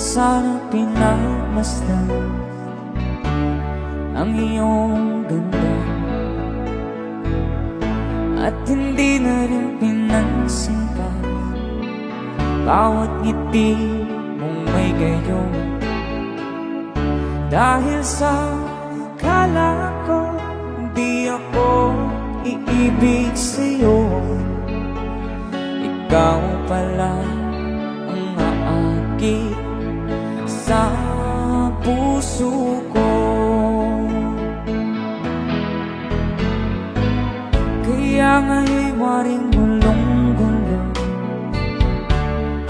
sana pinagmasdan ang iyong ganda, at hindi na rin pinansin pa bawat ngiti mong may gayon. Dahil sa akala ko di ako iibig sa'yo, ikaw pala ang aakit sa puso ko. Kaya nga'y waring gulong-gulong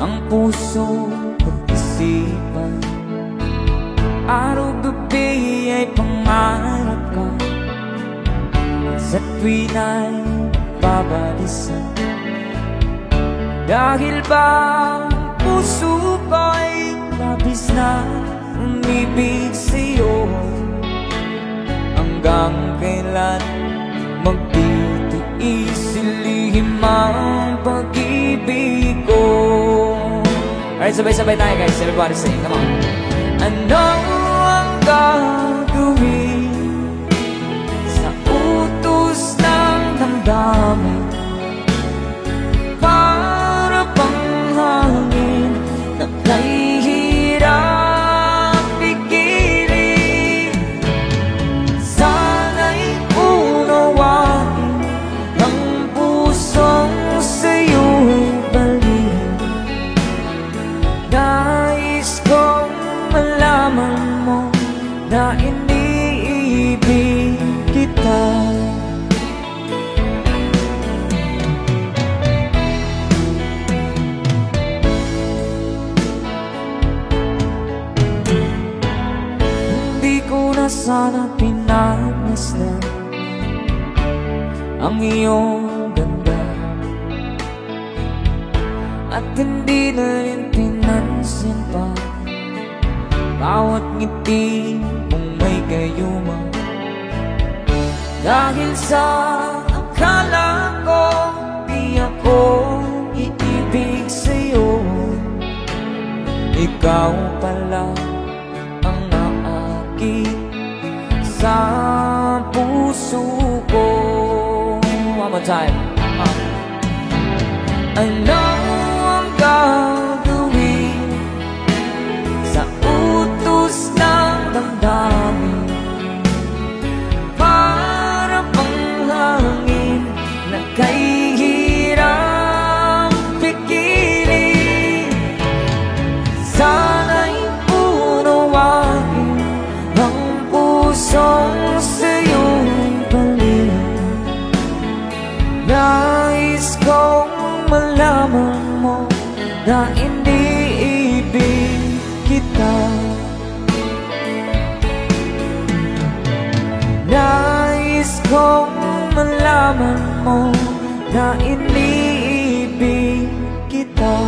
ang puso at isipan. Araw-gabi ay pangarap ka, sa tuwin ay babalisan. Dahil ba ang puso ko'y labis na umibig sa'yo, hanggang kailan magtitiis ilihim ang pag-ibig ko. Alright, sabay-sabay tayo guys, everybody sing, come on. Ano ang gagawin sa utos ng damdamin? Para bang hangin na kahihirap pigilan? Sana'y unawain ang pusong sa'yo'y baliw. Nais kong malaman mo na iniibig kita. Hindi ko na sana pinagmasdan ang iyong ganda, at hindi na rin pinansin pa bawat ngiti mong may gayuma. Dahil sa akala ko di ako iibig sa'yo, ikaw pala ang naakit sa puso ko. One more time. Ano ang gagawin sa utos ng damdamin? Para bang hangin na kahihirap pigilan? Sana'y unawain ang pusong sa'yo'y baliw. Nais kong malaman mo na iniibig kita. Nais kong malaman mo na iniibig kita.